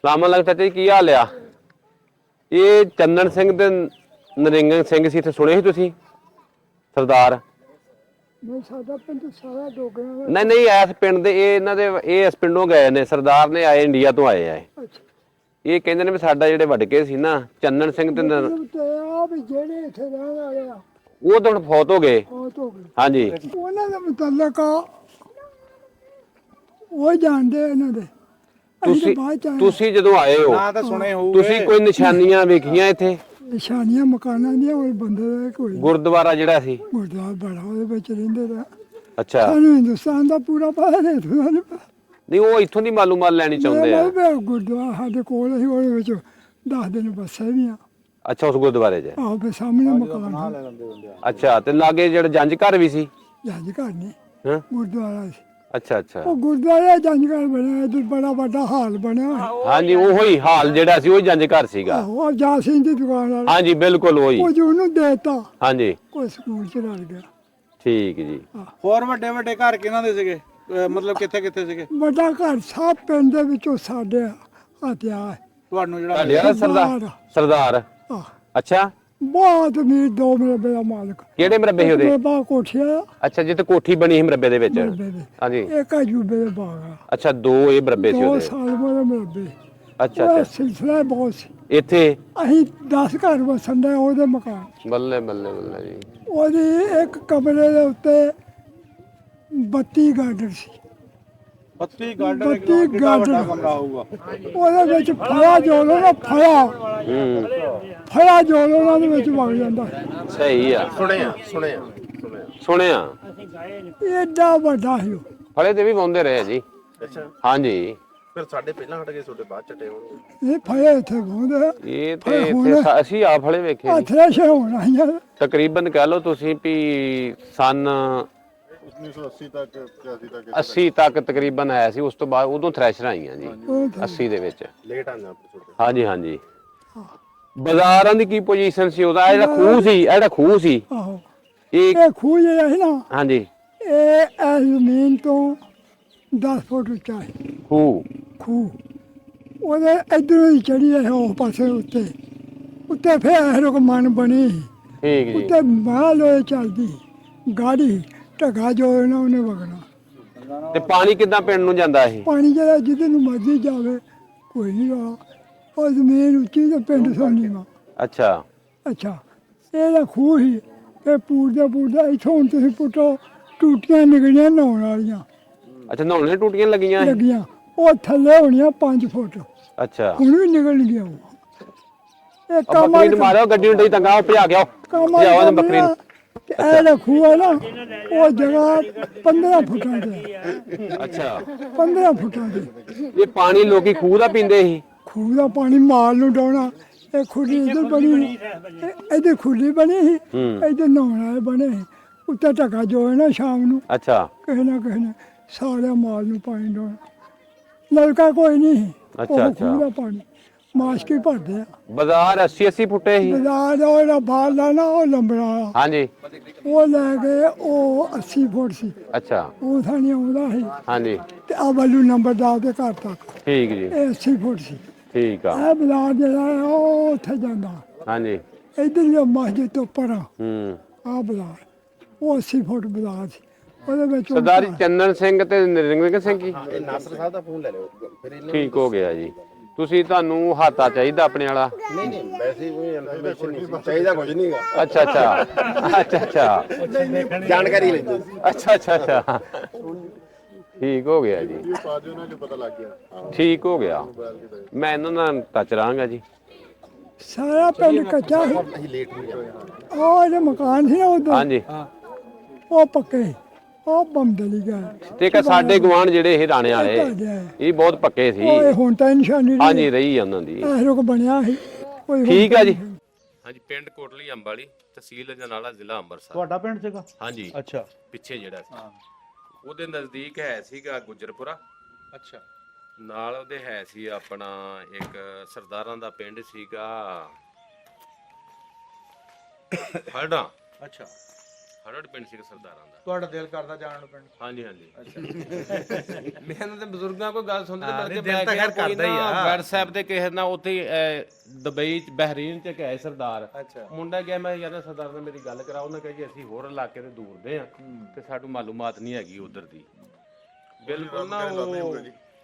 ਸਲਾਮ ਅਲੈਕੁਮ ਚਾਚਾ ਜੀ, ਕੀ ਹਾਲ ਆ? ਇਹ ਚੰਨਣ ਸਿੰਘ ਤੇ ਨਰਿੰਗਨ ਸਿੰਘ ਸੀ, ਇੱਥੇ ਸੁਣੇ ਸੀ ਤੁਸੀਂ ਸਰਦਾਰ? ਮੈਂ ਸਾਡਾ ਪਿੰਡ ਸਾਰਾ ਡੋਗਰਾ। ਨਹੀਂ ਨਹੀਂ, ਇਸ ਪਿੰਡ ਦੇ ਇਹ ਇਹਨਾਂ ਦੇ ਇਹ ਇਸ ਪਿੰਡੋਂ ਗਏ ਨੇ, ਸਰਦਾਰ ਨੇ ਆਏ ਇੰਡੀਆ ਤੋਂ ਆਏ ਆ। ਇਹ ਕਹਿੰਦੇ ਨੇ ਵੀ ਸਾਡਾ ਜਿਹੜੇ ਵੱਡਕੇ ਸੀ ਨਾ ਚੰਨਣ ਸਿੰਘ ਤੇ ਜਿਹੜੇ ਇੱਥੇ ਰਹਿਣ ਵਾਲੇ ਆ ਉਹ ਤਾਂ ਹੁਣ ਫੌਤ ਹੋ ਗਏ। ਹਾਂਜੀ, ਉਹਨਾਂ ਦੇ ਮੁਤਲਕ ਉਹ ਜਾਣਦੇ ਇਹਨਾਂ ਦੇ। ਤੁਸੀਂ ਜਦੋਂ ਆਏ ਹੋ ਨਾ ਤਾਂ ਸੁਣੇ ਹੋਊ। ਤੁਸੀਂ ਕੋਈ ਨਿਸ਼ਾਨੀਆਂ ਵੇਖੀਆਂ ਇੱਥੇ? ਨਿਸ਼ਾਨੀਆਂ ਮਕਾਨਾਂ ਦੀਆਂ ਉਹ ਬੰਦੇ ਦਾ ਕੋਈ ਗੁਰਦੁਆਰਾ ਜਿਹੜਾ ਸੀ? ਗੁਰਦੁਆਰਾ ਬੜਾ ਉਹਦੇ ਵਿੱਚ ਰਹਿੰਦੇ ਦਾ। ਅੱਛਾ, ਸਾਨੂੰ ਹਿੰਦੁਸਤਾਨ ਦਾ ਪੂਰਾ ਪਤਾ ਨਹੀਂ, ਤੁਹਾਨੂੰ ਪਤਾ ਨਹੀਂ ਉਹ ਇੱਥੋਂ ਦੀ ਮਾਲੂਮਾਤ ਲੈਣੀ ਚਾਹੁੰਦੇ ਆ। ਗੁਰਦੁਆਰਾ ਸਾਡੇ ਕੋਲ ਹੀ, ਉਹਦੇ ਵਿੱਚ 10 ਦਿਨ ਬੱਸਾਂ ਵੀ ਆ। ਅੱਛਾ, ਉਸ ਗੁਰਦੁਆਰੇ 'ਚ? ਆਹ ਫੇ ਸਾਹਮਣੇ ਮਕਾਨ ਅੱਛਾ, ਤੇ ਲਾਗੇ ਜਿਹੜਾ ਜੰਜ ਘਰ ਵੀ ਸੀ? ਜੰਜ ਘਰ ਨਹੀਂ, ਹਾਂ, ਗੁਰਦੁਆਰਾ ਸੀ। ਅੱਛਾ ਉਹ ਗੁਰਦੁਆਰਾ ਜੰਜ ਘਰ ਬਣਿਆ, ਇੱਧਰ ਬੜਾ ਵੱਡਾ ਹਾਲ ਬਣਿਆ। ਹਾਂਜੀ, ਉਹੋ ਹੀ ਹਾਲ ਜਿਹੜਾ ਸੀ ਉਹ ਜੰਜ ਘਰ ਸੀਗਾ। ਉਹ ਜਾ ਸਿੰਘ ਦੀ ਦੁਕਾਨ ਵਾਲਾ। ਹਾਂਜੀ ਬਿਲਕੁਲ ਉਹੀ। ਉਹ ਜੋ ਉਹਨੂੰ ਦੇਤਾ, ਹਾਂਜੀ, ਕੋਈ ਸਕੂਲ ਚ ਰਲ ਗਿਆ। ਠੀਕ ਜੀ। ਹੋਰ ਵੱਡੇ ਵੱਡੇ ਘਰ ਕਿਹਨਾਂ ਦੇ ਸੀਗੇ? ਮਤਲਬ ਕਿੱਥੇ ਕਿੱਥੇ ਸੀਗੇ? ਵੱਡਾ ਘਰ ਸਭ ਪਿੰਡ ਦੇ ਵਿੱਚੋਂ ਸਾਡੇ ਹਥਿਆ ਤੁਹਾਨੂੰ ਜਿਹੜਾ ਤੁਹਾਡੇ ਵਾਲਾ ਸਰਦਾਰ? ਆਹ ਅੱਛਾ, ਬਹੁਤ ਅਮੀਰ, 2 ਮਰਬੇ ਦਾ ਮਾਲਕ। ਕਿਹੜੇ ਮਰਬੇ ਸੀ ਉਹਦੇ? ਬਾ ਕੋਠੀਆ ਅੱਛਾ, ਜਿੱਥੇ ਕੋਠੀ ਬਣੀ ਸੀ ਮਰਬੇ ਦੇ ਵਿੱਚ? ਮਰਬੇ ਦੇ ਹਾਂਜੀ, ਇੱਕ ਅਜੂਬੇ ਦੇ ਬਾਗ ਆ। ਅੱਛਾ, 2 ਇਹ ਮਰਬੇ ਸੀ 2 ਉਹਦੇ? ਸਾਲ ਮੋਰੇ ਮਰਬੇ। ਅੱਛਾ ਉਹ ਅੱਛਾ, ਸਿਲਸਿਲਾ ਬਹੁਤ ਸੀ। ਇੱਥੇ ਅਸੀਂ 10 ਘਰ ਵਸਣ ਦੇ ਉਹਦੇ ਮਕਾਨ। ਬੱਲੇ ਬੱਲੇ ਬੱਲੇ ਜੀ। ਉਹਦੀ ਇੱਕ ਕਮਰੇ ਦੇ ਉੱਤੇ 32 ਗਾਰਡਨ ਸੀ। 32 ਗਾਰਡਨ, ਇੱਕ 32 ਕਿੰਨਾ ਵੱਡਾ ਗਾਰਡਨ। ਕਮਰਾ ਹੋਊਗਾ? ਉਹਦੇ ਵਿੱਚ ਫੜਾ ਜੋੜੋ ਨਾ, ਫੜਾ ਜੋੜੋ ਉਹਨਾਂ ਦੇ ਵਿੱਚ ਵਗ ਜਾਂਦਾ। ਸਹੀ ਆ, ਸੁਣਿਆ ਏਡਾ ਵੱਡਾ ਸੀ ਉਹ। ਫਲੇ ਤੇ ਵੀ ਪਾਉਂਦੇ ਰਹੇ ਜੀ। ਅੱਛਾ, ਹਾਂਜੀ, ਫਿਰ ਸਾਡੇ ਪਹਿਲਾਂ ਹਟ ਗਏ, ਤੁਹਾਡੇ ਬਾਅਦ ਚਟੇ ਹੋਣਗੇ। ਇਹ ਫੜੇ ਇੱਥੇ ਪਾਉਂਦੇ ਇਹ ਤੇ ਇੱਥੇ ਅਸੀਂ ਆ ਫਲੇ ਵੇਖੇ ਜੀ। ਹੱਥ ਸ਼ੇ ਹੋਣਾ ਯਾਰ। ਤਕਰੀਬਨ ਕਹਿ ਲਓ ਤੁਸੀਂ ਵੀ ਸਨ 1980 ਤੱਕ 85 ਤੱਕ 80 ਤੱਕ ਤਕਰੀਬਨ ਆਇਆ ਸੀ। ਉਸ ਤੋਂ ਬਾਅਦ ਉਦੋਂ ਥ੍ਰੈਸ਼ਰ ਆਈਆਂ ਜੀ 80 ਦੇ ਵਿੱਚ। ਲੇਟ ਆਂਦਾ ਛੋਟੇ। ਹਾਂਜੀ ਹਾਂਜੀ। ਬਾਜ਼ਾਰਾਂ ਦੀ ਕੀ ਪੋਜੀਸ਼ਨ ਸੀ ਉਹਦਾ? ਇਹ ਜਿਹੜਾ ਖੂਹ ਸੀ, ਇਹ ਜਿਹੜਾ ਖੂਹ ਸੀ, ਆਹੋ, ਇਹ ਇਹ ਖੂਹ ਜਿਹੜਾ ਸੀ ਨਾ, ਹਾਂਜੀ ਇਹ ਜ਼ਮੀਨ ਤੋਂ 10 ਫੁੱਟ ਉੱਚਾ ਹੈ ਖੂਹ। ਉਹਦੇ ਇਧਰੋਂ ਹੀ ਚੜੀ ਹੈ ਉਹ ਪਾਸੇ ਉੱਤੇ ਫਿਰ ਰੁਕ ਮਨ ਬਣੀ। ਠੀਕ ਜੀ। ਉੱਤੇ ਮਾਲ ਹੋਏ ਚੱਲਦੀ ਗਾੜੀ, ਢਗਾ ਜੋ ਨਾ ਉਹਨੇ ਵਗਣਾ। ਤੇ ਪਾਣੀ ਕਿੱਦਾਂ ਪਿੰਡ ਨੂੰ ਜਾਂਦਾ ਇਹ? ਪਾਣੀ ਜਿਹੜਾ ਜਿੱਦੇ ਨੂੰ ਮਰਜ਼ੀ ਜਾਵੇ, ਕੋਈ ਨਹੀਂ ਆ। ਉਹ ਜ਼ਮੀਨ ਉੱਚੀ ਤੇ ਪਿੰਡ ਸੋਨੀ ਵਾ। ਅੱਛਾ ਅੱਛਾ, ਇਹਦਾ ਖੂਹ ਹੀ ਤੇ ਪੂਰਦਾ ਇੱਥੋਂ ਹੁਣ ਤੁਸੀਂ ਪੁੱਟੋ, ਟੂਟੀਆਂ ਨਿਕਲੀਆਂ ਨਹਾਉਣ ਵਾਲੀਆਂ ਅੱਛਾ, ਨਹਾਉਣੇ ਟੂਟੀਆਂ ਲੱਗੀਆਂ ਇਹ? ਲੱਗੀਆਂ। ਉਹ ਥੱਲੇ ਹੋਣੀਆਂ 5 ਫੁੱਟ, ਅੱਛਾ, ਹੁਣ ਵੀ ਨਿਕਲ ਗਿਆ ਉਹ। ਇਹ ਕੰਮ ਬੱਕਰੀ ਨੂੰ ਮਾਰਿਓ, ਗੱਡੀ ਨੂੰ ਡਈ ਤੰਗਾ ਉਹ ਭਜਾ ਗਿਆ ਭਜਾਓ ਇਹਨੂੰ ਬੱਕਰੀ ਨੂੰ। ਇਹ ਖੂਹ ਹੈ ਨਾ, ਉਹ ਜਗ੍ਹਾ 15 ਫੁੱਟਾਂ ਤੇ। ਅੱਛਾ, 15 ਫੁੱਟਾਂ ਤੇ ਇਹ ਪਾਣੀ ਲੋਕੀ ਖੂਹ ਦਾ ਪੀਂਦੇ ਸੀ? ਖੂਹ ਦਾ ਪਾਣੀ ਮਾਲ ਨੂੰ ਡਾਉਣਾ। ਇਹ ਖੁੱਲੀ ਇੱਧਰ ਬਣੀ, ਇੱਧਰ ਖੁੱਲੀ ਬਣੀ ਸੀ, ਇੱਧਰ ਨਹਾਉਣ ਵਾਲੇ ਬਣੇ ਸੀ। ਉੱਤੇ ਢੱਕਾ ਜੋ ਹੈ ਨਾ, ਸ਼ਾਮ ਨੂੰ ਅੱਛਾ, ਕਿਸੇ ਨਾ ਕਿਸੇ ਨੇ ਸਾਰਿਆਂ ਮਾਲ ਨੂੰ ਪਾਣੀ ਡਾਉਣਾ। ਨਲਕਾ ਕੋਈ ਨਹੀਂ ਸੀ, ਉਹ ਖੂਹ ਦਾ ਪਾਣੀ ਮਾਸ਼ਕੀ ਭਰਦੇ ਆ। ਬਾਜ਼ਾਰ 80 ਫੁੱਟੇ ਸੀ? ਬਾਜ਼ਾਰ ਦਾ ਜਿਹੜਾ ਬਾਹਰ ਦਾ ਨਾ, ਉਹ ਲੰਬੜਾ ਵਾਲਾ, ਹਾਂਜੀ, ਉਹ ਲੈ ਕੇ ਉਹ 80 ਫੁੱਟ ਸੀ। ਅੱਛਾ, ਉਹ ਥਾਣੀ ਆਉਂਦਾ ਸੀ ਹਾਂਜੀ, ਤੇ ਆ ਬੱਲੂ ਨੰਬਰਦਾਰ ਦੇ ਘਰ ਤੱਕ ਠੀਕ ਜੀ। ਇਹ 80 ਫੁੱਟ ਸੀ। ਠੀਕ ਆ ਇਹ ਬਾਜ਼ਾਰ ਜਿਹੜਾ ਹੈ ਉਹ ਉੱਥੇ ਜਾਂਦਾ, ਹਾਂਜੀ ਇੱਧਰ ਹੀ ਮਸਜਿਦ ਤੋਂ ਪਰਾਂ ਹੂੰ ਆ ਬਾਜ਼ਾਰ, ਉਹ 80 ਫੁੱਟ ਬਾਜ਼ਾਰ ਸੀ, ਉਹਦੇ ਵਿੱਚ ਸਰਦਾਰ ਜੀ ਚੰਨਣ ਸਿੰਘ ਤੇ ਨਰਿੰਦਰ ਸਿੰਘ ਜੀ ਇਹ ਨਾਸਰ ਸਾਹਿਬ ਦਾ ਫੋਨ ਲੈ ਲਿਓ ਫਿਰ ਇਹਨਾਂ ਠੀਕ ਹੋ ਗਿਆ ਜੀ। ਤੁਸੀਂ ਤੁਹਾਨੂੰ ਹਾਤਾ ਚਾਹੀਦਾ ਆਪਣੇ ਵਾਲਾ? ਨਹੀਂ ਵੈਸੇ ਹੀ ਕੋਈ ਇਨਫੋਰਮੇਸ਼ਨ ਨਹੀਂ ਸੀ ਚਾਹੀਦਾ, ਕੁਝ ਨਹੀਂਗਾ। ਅੱਛਾ ਅੱਛਾ ਅੱਛਾ ਅੱਛਾ ਜਾਣਕਾਰੀ ਲੈਂਦੇ ਸੀ। ਅੱਛਾ ਅੱਛਾ ਅੱਛਾ ਠੀਕ ਹੋ ਗਿਆ ਜੀ, ਇਹ ਪਾ ਦਿਓ ਨਾ ਕਿ ਪਤਾ ਲੱਗ ਗਿਆ ਠੀਕ ਹੋ ਗਿਆ। ਮੈਂ ਇਹਨਾਂ ਨਾਲ ਟੱਚ ਰਹਾਂਗਾ ਜੀ। ਸਾਰਾ ਪਿੰਡ ਕੱਚਾ ਸੀ, ਅਸੀਂ ਲੇਟ ਹੋ ਗਏ। ਉਹ ਜਿਹੜੇ ਮਕਾਨ ਸੀ ਨਾ ਉਧਰ ਹਾਂਜੀ ਉਹ ਪੱਕੇ, ਉਹ ਬੰਦਲੀ ਗਏ ਤੇ ਇੱਕ ਸਾਡੇ ਗਵਾਂਢ ਜਿਹੜੇ ਇਹ ਰਾਣੇ ਵਾਲੇ ਇਹ ਬਹੁਤ ਪੱਕੇ ਸੀ। ਉਹ ਹੁਣ ਤਾਂ ਨਿਸ਼ਾਨੀ ਹਾਂਜੀ ਰਹੀ ਆ ਉਹਨਾਂ ਦੀ। ਇਹ ਰੁਕ ਬਣਿਆ ਸੀ ਕੋਈ ਠੀਕ ਆ ਜੀ। ਹਾਂਜੀ ਪਿੰਡ ਕੋਟਲੀ ਅੰਬ ਵਾਲੀ, ਤਹਿਸੀਲ ਅਜਨਾਲਾ, ਜ਼ਿਲ੍ਹਾ ਅੰਮ੍ਰਿਤਸਰ। ਤੁਹਾਡਾ ਪਿੰਡ ਸੀਗਾ? ਹਾਂਜੀ ਅੱਛਾ ਪਿੱਛੇ ਜਿਹੜਾ ਸੀ ਉਹਦੇ ਨਜ਼ਦੀਕ ਹੈ ਸੀਗਾ ਗੁੱਜਰਪੁਰਾ, ਅੱਛਾ ਨਾਲ ਉਹਦੇ ਹੈ ਸੀ ਆਪਣਾ ਇੱਕ ਸਰਦਾਰਾਂ ਦਾ ਪਿੰਡ ਸੀਗਾ ਹਰੜਾ। ਅੱਛਾ ਹਰੜ ਪਿੰਡ ਸੀਗਾ ਸਰਦਾਰਾਂ ਦਾ। ਤੁਹਾਡਾ ਦਿਲ ਕਰਦਾ ਜਾਣ ਨੂੰ ਪਿੰਡ? ਹਾਂਜੀ ਹਾਂਜੀ ਮੈਂ ਇਹਨਾਂ ਦੇ ਬਜ਼ੁਰਗਾਂ ਕੋਈ ਗੱਲ ਸੁਣਦੇ ਬਲਕਿ ਦਿਲ ਮੈਂ ਤਾਂ ਕਿਹਾ ਖੈਰ ਕਰਦਾ ਹੀ ਆ। WhatsApp ਤੇ ਕਿਸੇ ਨਾਲ ਉੱਥੇ ਦੁਬਈ ਚ ਬਹਿਰੀਨ ਚ ਗਏ ਸਰਦਾਰ, ਅੱਛਾ ਮੁੰਡਾ ਗਿਆ, ਮੈਂ ਯਾਰ ਸਰਦਾਰ ਨਾਲ ਮੇਰੀ ਗੱਲ ਕਰਾਓ। ਉਹਨੇ ਕਿਹਾ ਜੀ ਅਸੀਂ ਹੋਰ ਇਲਾਕੇ ਦੇ ਦੂਰ ਦੇ ਆ ਤੇ ਸਾਨੂੰ ਮਾਲੂਮਾਤ ਨਹੀਂ ਹੈਗੀ ਉਧਰ ਦੀ। ਬਿਲਕੁਲ ਨਾ ਉਹ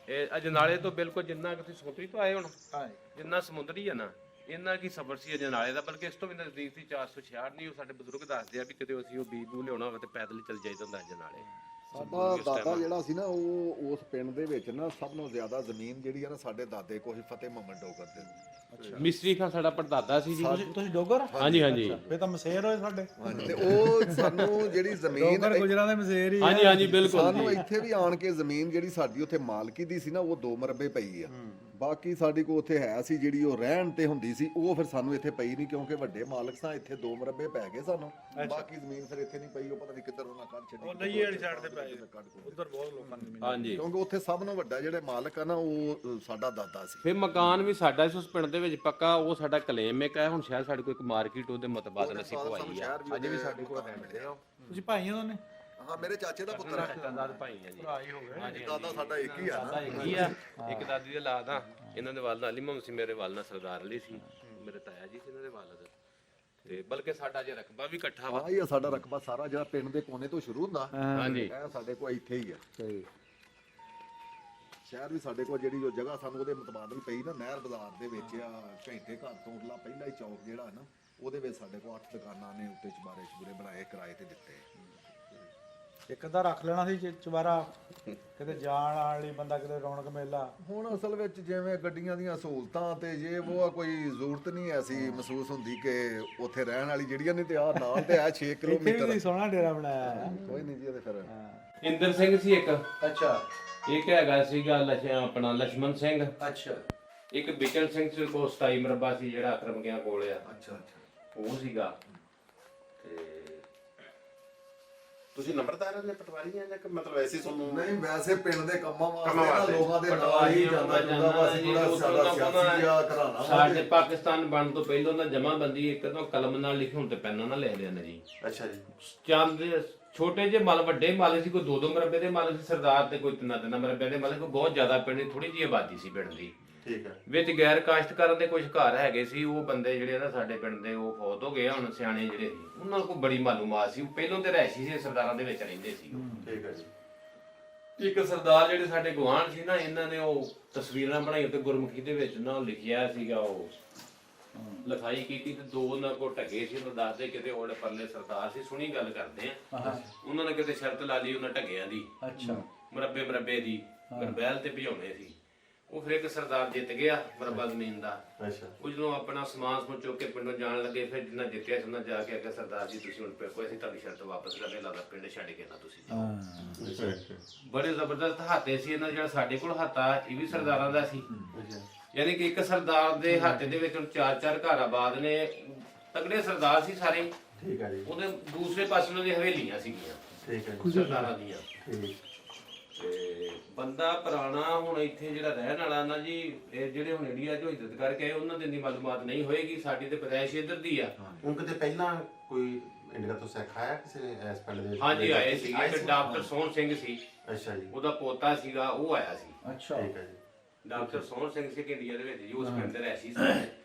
ਇਹ ਅਜਨਾਲੇ ਤੋਂ ਬਿਲਕੁਲ ਜਿੰਨਾ ਕਿ ਤੁਸੀਂ ਸਮੁੰਦਰੀ ਤੋਂ ਆਏ ਹੁਣ, ਹਾਂ ਜਿੰਨਾ ਸਮੁੰਦਰੀ ਆ ਨਾ ਇੰਨਾ ਕੀ ਸਫ਼ਰ ਸੀ ਅਜਨਾਲੇ ਦਾ, ਬਲਕਿ ਇਸ ਤੋਂ ਵੀ ਨਜ਼ਦੀਕ ਸੀ 466। ਨਹੀਂ ਉਹ ਸਾਡੇ ਬਜ਼ੁਰਗ ਦੱਸਦੇ ਆ ਵੀ ਕਿਤੇ ਅਸੀਂ ਉਹ ਬੀਜ ਨੂੰ ਲਿਆਉਣਾ ਹੋਵੇ ਤੇ ਪੈਦਲ ਹੀ ਚੱਲ ਜਾਈਦਾ ਹੁੰਦਾ ਅਜਨਾਲੇ। ਸਾਡਾ ਦਾਦਾ ਜਿਹੜਾ ਸੀ ਨਾ ਉਹ ਉਸ ਪਿੰਡ ਦੇ ਵਿੱਚ ਨਾ ਸਭ ਤੋਂ ਜ਼ਿਆਦਾ ਜ਼ਮੀਨ ਜਿਹੜੀ ਆ ਨਾ ਸਾਡੇ ਦਾਦੇ ਕੋਲ ਫਤਿਹ ਮੁਹੰਮਦ ਡੋਗਰ ਦੇ। ਮਿਸਤਰੀ ਖਾਂ ਸਾਡਾ ਪੜਦਾਦਾ ਸੀ ਜੀ। ਤੁਸੀਂ ਡੋਗਰ? ਹਾਂਜੀ ਹਾਂਜੀ ਫੇ ਤਾਂ ਮਸੇਰ ਹੋਏ ਸਾਡੇ। ਹਾਂਜੀ ਤੇ ਉਹ ਸਾਨੂੰ ਜਿਹੜੀ ਜ਼ਮੀਨ ਡੋਗਰ ਗੁਜਰਾਂ ਦੇ ਮਸੇਰ ਹੀ ਆ। ਹਾਂਜੀ ਹਾਂਜੀ ਬਿਲਕੁਲ ਸਾਨੂੰ ਇੱਥੇ ਵੀ ਆਣ ਕੇ ਜ਼ਮੀਨ ਜਿਹੜੀ ਸਾਡੀ ਉੱਥੇ ਮਾਲਕੀ ਦੀ ਸੀ ਨਾ ਉਹ 2 ਮਰਬੇ ਪਈ ਆ। ਬਾਕੀ ਸਾਡੀ ਕੋ ਉੱਥੇ ਹੈ ਸੀ ਜਿਹੜੀ ਉਹ ਰਹਿਣ ਤੇ ਹੁੰਦੀ ਸੀ, ਉਹ ਫਿਰ ਸਾਨੂੰ ਇੱਥੇ ਪਈ ਨਹੀਂ ਕਿਉਂਕਿ ਵੱਡੇ ਮਾਲਕ ਸਾਂ। ਇੱਥੇ 2 ਮਰਬੇ ਪੈ ਗਏ ਸਾਨੂੰ, ਬਾਕੀ ਜ਼ਮੀਨ ਫਿਰ ਇੱਥੇ ਨਹੀਂ ਪਈ। ਉਹ ਪਤਾ ਨਹੀਂ ਕਿੱਧਰ ਉਹਨਾਂ ਕੱਢ ਛੱਡੀ। ਉਹ ਨਹੀਂ ਵਾਲੀ ਸਾਈਡ ਤੇ ਪੈ ਗਏ, ਉਧਰ ਬਹੁਤ ਲੋਕਾਂ ਦੀ ਜ਼ਮੀਨ। ਹਾਂਜੀ ਕਿਉਂਕਿ ਉੱਥੇ ਸਭ ਤੋਂ ਵੱਡਾ ਜਿਹੜੇ ਮਾਲਕ ਆ ਨਾ ਉਹ ਸਾਡਾ ਦਾਦਾ ਸੀ। ਫਿਰ ਮਕਾਨ ਵੀ ਸਾਡਾ ਸੀ ਉਸ ਪਿੰਡ ਦੇ ਵਿੱਚ ਪੱਕਾ, ਉਹ ਸਾਡਾ ਕਲੇਮ ਇੱਕ ਹੈ। ਹੁਣ ਸ਼ਾਇਦ ਸਾਡੇ ਕੋਲ ਇੱਕ ਮਾਰਕੀਟ ਉਹਦੇ ਮਤਬਾਦਲ ਅਸੀਂ ਪਵਾਈ ਆ, ਅਜੇ ਵੀ ਸਾਡੇ ਕੋਲ ਰਹਿੰਦੇ ਆ। ਤੁਸੀਂ ਭਾਈ ਉਹਨਾਂ ਨੇ? ਹਾਂ ਮੇਰੇ ਚਾਚੇ ਦਾ ਪੁੱਤਰ ਹੈ। ਦਾਦਾ ਭਾਈ ਆ ਜੀ। ਭਾਈ ਹੋ ਗਏ। ਹਾਂਜੀ ਦਾਦਾ ਸਾਡਾ ਇੱਕ ਹੀ ਆ ਨਾ। ਹੈਗੀ ਆ ਇੱਕ ਦਾਦੀ ਦੇ ਲਾਦ ਆ। ਇਹਨਾਂ ਦੇ ਵਾਲਦ ਅਲੀ ਮੁਹੰਮਦ ਸੀ, ਮੇਰੇ ਵਾਲਦ ਨਾਲ ਸਰਦਾਰ ਅਲੀ ਸੀ, ਮੇਰੇ ਤਾਇਆ ਜੀ ਸੀ ਇਹਨਾਂ ਦੇ ਵਾਲਦ। ਤੇ ਬਲਕਿ ਸਾਡਾ ਜੇ ਰਕਬਾ ਵੀ ਇਕੱਠਾ ਵਾ। ਹਾਂ ਇਹ ਸਾਡਾ ਰਕਬਾ ਸਾਰਾ ਜਿਹੜਾ ਪਿੰਡ ਦੇ ਕੋਨੇ ਤੋਂ ਸ਼ੁਰੂ ਹੁੰਦਾ ਹਾਂਜੀ ਇਹ ਸਾਡੇ ਕੋਲ ਇੱਥੇ ਹੀ ਆ। ਸ਼ਹਿਰ ਵੀ ਸਾਡੇ ਕੋਲ ਜਿਹੜੀ ਉਹ ਜਗ੍ਹਾ ਸਾਨੂੰ ਉਹਦੇ ਮੁਤਬਾਦਲ ਪਈ ਨਾ ਨਹਿਰ ਬਾਜ਼ਾਰ ਦੇ ਵਿੱਚ ਆ, ਘੰਟੇ ਘਰ ਤੋਂ ਉਰਲਾ ਪਹਿਲਾ ਹੀ ਚੌਕ ਜਿਹੜਾ ਨਾ ਉਹਦੇ ਵਿੱਚ ਸਾਡੇ ਕੋਲ 8 ਦੁਕਾਨਾਂ ਨੇ ਉੱਤੇ ਚੁਬਾਰੇ ਚੁਬਰੇ ਬਣਾਏ, ਕਿਰਾਏ ਤੇ ਦਿੱਤੇ। ਇੱਕ ਅੱਧਾ ਰੱਖ ਲੈਣਾ ਸੀ ਚੁਬਾਰਾ, ਕਿਤੇ ਜਾਣ ਆਣ ਲਈ ਬੰਦਾ, ਕਿਤੇ ਰੌਣਕ ਮੇਲਾ। ਹੁਣ ਅਸਲ ਵਿੱਚ ਜਿਵੇਂ ਗੱਡੀਆਂ ਦੀਆਂ ਸਹੂਲਤਾਂ ਤੇ ਜੇ ਉਹ ਕੋਈ ਜ਼ਰੂਰਤ ਨਹੀਂ ਐਸੀ ਮਹਿਸੂਸ ਹੁੰਦੀ ਕਿ ਉੱਥੇ ਰਹਿਣ ਵਾਲੀ ਜਿਹੜੀਆਂ ਨੇ ਤੇ ਆ ਨਾਲ ਤੇ ਆ 6 ਇੱਥੇ ਕਿਲੋਮੀਟਰ। ਵੀ ਸੋਹਣਾ ਡੇਰਾ ਬਣਾਇਆ। ਕੋਈ ਨਹੀਂ ਜੀ ਇਹਦੇ ਫਿਰ ਇੰਦਰ ਸਿੰਘ ਸੀ ਇੱਕ, ਅੱਛਾ ਇੱਕ ਹੈਗਾ ਸੀਗਾ ਆਪਣਾ ਲక్ష్మణ ਸਿੰਘ, ਅੱਛਾ ਇੱਕ ਬਿਕਰ ਸਿੰਘ ਸੀ ਕੋਲ 27 ਮਰਬਾ ਸੀ ਜਿਹੜਾ ਅਕਰਮ ਗਿਆ ਕੋਲ ਆ, ਅੱਛਾ ਅੱਛਾ। ਉਹ ਸੀਗਾ। ਤੇ ਤੁਸੀਂ ਨੰਬਰਦਾਰ ਨੇ ਪਟਵਾਰੀ ਆ ਜਾਂ ਮਤਲਬ ਐਸੀ ਤੁਹਾਨੂੰ? ਨਹੀਂ ਵੈਸੇ ਪਿੰਡ ਦੇ ਕੰਮਾਂ ਕੰਮਾਂ ਵਾਸਤੇ ਨਾ ਲੋਕਾਂ ਦੇ ਨਾਲ ਹੀ ਜਾਂਦਾ ਜੁਦਾ ਵਾ। ਅਸੀਂ ਥੋੜਾ ਸਾਡਾ ਸਿਆਸੀ ਆ ਘਰਾਣਾ ਸਾਡੇ ਪਾਕਿਸਤਾਨ ਬਣਨ ਤੋਂ ਪਹਿਲਾਂ ਦਾ ਜਮਾਬੰਦੀ ਇੱਕ ਤਾਂ ਕਲਮ ਨਾਲ ਲਿਖੀ, ਹੁਣ ਤੇ ਪੈਨਾਂ ਨਾਲ ਲਿਖਦੇ ਨੇ ਜੀ। ਅੱਛਾ ਜੀ। ਚੰਦ ਛੋਟੇ ਜਿਹੇ ਮਲ, ਵੱਡੇ ਮਾਲਕ ਸੀ, ਕੋਈ 2-2 ਮਰਬੇ ਦੇ ਮਾਲਕ ਸੀ ਸਰਦਾਰ, ਤੇ ਕੋਈ 3-3 ਮਰਬੇ ਦੇ ਮਾਲਕ। ਕੋਈ ਬਹੁਤ ਜ਼ਿਆਦਾ ਪਿੰਡ ਦੀ ਥੋੜੀ ਜਿਹੀ ਆਬਾਦੀ ਸੀ ਪਿੰਡ ਦੀ। ਠੀਕ ਹੈ। ਵਿੱਚ ਗੈਰ ਕਾਸ਼ਤਕਾਰਾਂ ਦੇ ਕੁਝ ਘਰ ਹੈਗੇ ਸੀ, ਉਹ ਬੰਦੇ ਜਿਹੜੇ ਨਾ ਸਾਡੇ ਪਿੰਡ ਦੇ ਉਹ ਫੌਤ ਹੋ ਗਏ। ਹੁਣ ਸਿਆਣੇ ਜਿਹੜੇ ਸੀ ਉਹਨਾਂ ਨੂੰ ਕੋਈ ਬੜੀ ਮਾਲੂਮਾਤ ਸੀ, ਉਹ ਪਹਿਲਾਂ ਤੇ ਰਹਿਸ਼ੀ ਸੀ, ਸਰਦਾਰਾਂ ਦੇ ਵਿੱਚ ਰਹਿੰਦੇ ਸੀ ਉਹ। ਠੀਕ ਹੈ ਜੀ। ਇੱਕ ਸਰਦਾਰ ਜਿਹੜੇ ਸਾਡੇ ਗੁਆਂਢ ਸੀ ਨਾ, ਇਹਨਾਂ ਨੇ ਉਹ ਤਸਵੀਰਾਂ ਬਣਾਈਆਂ ਤੇ ਗੁਰਮੁਖੀ ਦੇ ਵਿੱਚ ਨਾ ਲਿਖਿਆ ਸੀਗਾ, ਉਹ ਲਿਖਾਈ ਕੀਤੀ ਤੇ 2 ਉਹਨਾਂ ਕੋਲ ਢੱਗੇ ਸੀ। ਉਹਨਾਂ ਦੱਸਦੇ ਕਿਤੇ ਉਹਦੇ ਪਰਲੇ ਸਰਦਾਰ ਸੀ, ਸੁਣੀ ਗੱਲ ਕਰਦੇ ਆ, ਉਹਨਾਂ ਨੇ ਕਿਤੇ ਸ਼ਰਤ ਲਾ ਲਈ ਉਹਨਾਂ ਢੱਗਿਆਂ ਦੀ, ਅੱਛਾ ਮਰਬੇ ਦੀ ਗਰਬੈਲ ਤੇ ਭਜਾਉਣੇ ਸੀ। ਉਹ ਫਿਰ ਇੱਕ ਸਰਦਾਰ ਜਿੱਤ ਗਿਆ ਮਰਬਾ ਜ਼ਮੀਨ ਦਾ। ਅੱਛਾ। ਉਹ ਜਦੋਂ ਆਪਣਾ ਸਮਾਨ ਸਮੂਨ ਚੁੱਕ ਕੇ ਪਿੰਡੋਂ ਜਾਣ ਲੱਗੇ, ਫਿਰ ਜਿੰਨਾ ਜਿੱਤਿਆ ਸੀ ਉਹਨਾਂ ਜਾ ਕੇ ਆਖਿਆ ਸਰਦਾਰ ਜੀ ਤੁਸੀਂ ਹੁਣ ਕੋਈ ਅਸੀਂ ਤੁਹਾਡੀ ਸ਼ਰਤ ਵਾਪਸ ਕਰਨੇ, ਲੱਗਦਾ ਪਿੰਡ ਛੱਡ ਕੇ ਨਾ ਤੁਸੀਂ ਜਾਓ। ਬੜੇ ਜ਼ਬਰਦਸਤ ਹਾਤੇ ਸੀ ਇਹਨਾਂ। ਜਿਹੜਾ ਸਾਡੇ ਕੋਲ ਹਾਤਾ ਇਹ ਵੀ ਸਰਦਾਰਾਂ ਦਾ ਸੀ, ਯਾਨੀ ਕਿ ਇੱਕ ਸਰਦਾਰ ਦੇ ਹਾਤੇ ਦੇ ਵਿੱਚ 4-4 ਘਰ ਆਬਾਦ ਨੇ, ਤਗੜੇ ਸਰਦਾਰ ਸੀ ਸਾਰੇ। ਠੀਕ ਹੈ ਜੀ। ਉਹਦੇ ਦੂਸਰੇ ਪਾਸੇ ਉਹਨਾਂ ਦੀ ਹਵੇਲੀਆਂ ਸੀਗੀਆਂ ਠੀਕ ਹੈ ਜੀ। ਸਰਦਾਰਾਂ ਦੀਆਂ। ਠੀਕ। ਤੇ ਬੰਦਾ ਪੁਰਾਣਾ ਹੁਣ ਇੱਥੇ ਜਿਹੜਾ ਰਹਿਣ ਵਾਲਾ ਨਾ ਜੀ, ਇਹ ਜਿਹੜੇ ਹੁਣ ਇੰਡੀਆ ਚੋਂ ਹਿੱਜਤ ਕਰਕੇ ਆਏ ਉਹਨਾਂ ਦੀ ਇੰਨੀ ਮਾਲੂਮਾਤ ਨਹੀਂ ਹੋਏਗੀ। ਸਾਡੀ ਤੇ ਪੈਦਾਇਸ਼ ਇੱਧਰ ਦੀ ਆ। ਹੁਣ ਕਿਤੇ ਪਹਿਲਾਂ ਕੋਈ ਇੰਡੀਆ ਤੋਂ ਸਿੱਖ ਆਇਆ ਕਿਸੇ ਨੇ ਇਸ ਪਿੰਡ ਦੇ ਵਿੱਚ? ਹਾਂਜੀ ਆਏ ਸੀ, ਇੱਕ ਡਾਕਟਰ ਸੋਹਣ ਸਿੰਘ ਸੀ, ਅੱਛਾ ਜੀ। ਉਹਦਾ ਪੋਤਾ ਸੀਗਾ, ਉਹ ਆਇਆ ਸੀ। ਅੱਛਾ ਠੀਕ ਹੈ ਜੀ। ਡਾਕਟਰ ਸੋਹਣ ਸਿੰਘ ਸੀ ਇੰਡੀਆ ਦੇ ਵਿੱਚ ਜੀ, ਉਸ ਪਿੰਡ ਦੇ ਰਹਿਸ਼ੀ ਸੀ।